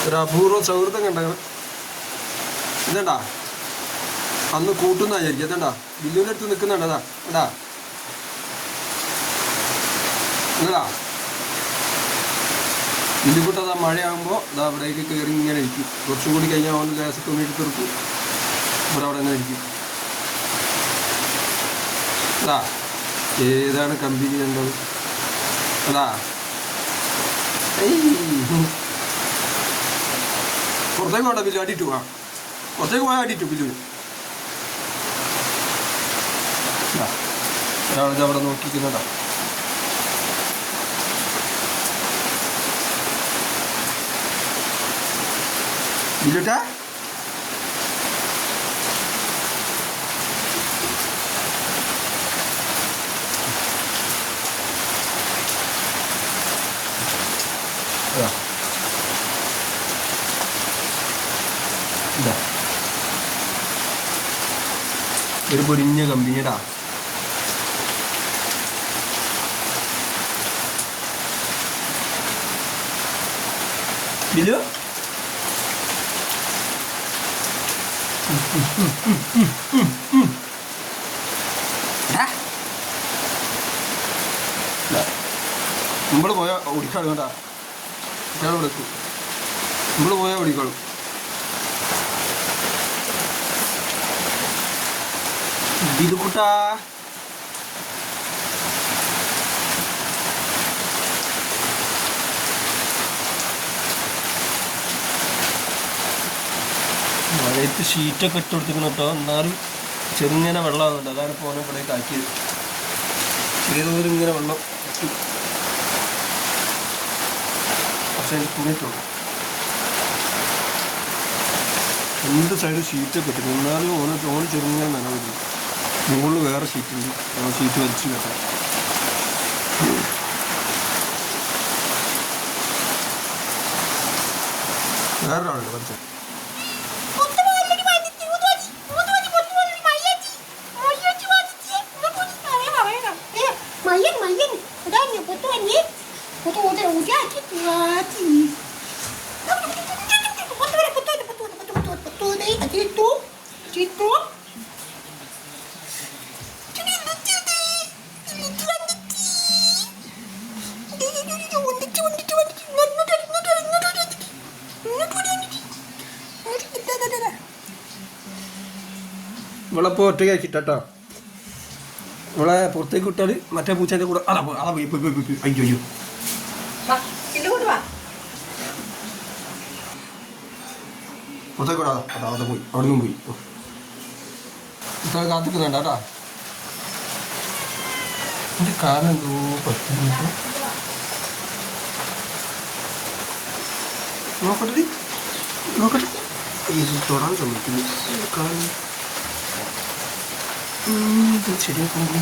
ഒരു അപൂർവ സൗഹൃദം കണ്ടങ്ങനെ ഇതണ്ടാ അന്ന് കൂട്ടുന്ന വിചാരിക്കും ഇതണ്ടാ ബില്ലുവിൻ്റെ അടുത്ത് നിൽക്കുന്നുണ്ടതാ എടാ എന്നടാ ബില്ലുകൂട്ടതാ മഴയാകുമ്പോൾ ഇതാ അവിടേക്ക് കയറി ഇങ്ങനെ ഇരിക്കും. കുറച്ചും കൂടി കഴിഞ്ഞാൽ അവന് ഗ്യാസ് തുണിയിട്ട് തീർക്കും. ഇവിടെ അവിടെ തന്നെ ഇരിക്കും. അതാ ഏതാണ് കമ്പനി കണ്ടത് അതാ പുറത്തേക്ക് വേണ്ട ബില്ലു അടിയിട്ടു ആ പുറത്തേക്ക് പോയാൽ അടിയിട്ടു ബില്ലുവിന്. ഒരാളിത് അവിടെ നോക്കിക്കുന്നതാ. ബില്ലുട്ടാ ഒരു പൊരിഞ്ഞ കമ്പനിടാ. ബിലു നമ്മൾ പോയാൽ ഓടിക്കാളും കേട്ടാ. ഇയാൾ വിളിക്കും നമ്മൾ പോയാൽ ഓടിക്കാളും. ബിലുക്കുട്ടാ മഴയത്ത് ഷീറ്റൊക്കെ ഇട്ട് കൊടുത്തിരിക്കണം കേട്ടോ. എന്നാലും ചെറുങ്ങനെ വെള്ളമാകുന്നുണ്ട്. അതാണ് ഇപ്പോൾ ഓനെ ഇവിടേക്ക് ആക്കിയത്. ചെറിയ തോതിൽ ഇങ്ങനെ വെള്ളം പക്ഷേ എനിക്ക് തുണിയിട്ടുള്ളൂ. രണ്ട് സൈഡ് ഷീറ്റൊക്കെ ഇട്ടിരുന്നു. എന്നാലും ഓന് ചെറുങ്ങനെ നനവില്ല. മുകളിൽ വേറെ ഷീറ്റുണ്ട്. ആ ഷീറ്റ് വലിച്ചു കെട്ടാം. വേറൊരാളുണ്ട് വലിച്ച ഇവളപ്പോൾ ഒറ്റയ്ക്ക് ആക്കിട്ടോ. ഇവളെ പുറത്തേക്ക് വിട്ടാൽ മറ്റേ പൂച്ചേൻ്റെ കൂടെ അതാ പോയി അയ്യോ അയ്യോ പുറത്തേക്ക് വിടാ. അതാ പോയി അവിടെ നിന്നും പോയി. പുറത്തേക്ക് കാത്തിക്കുന്നുണ്ട് കേട്ടാ. എൻ്റെ കാലെന്തോ പറ്റുന്നുണ്ട്. നോക്കട്ടെ നോക്കട്ടെ ഇത് തൊടാൻ സമ്മതിക്കുന്നു. കാല് ശരിയാക്കുന്നു.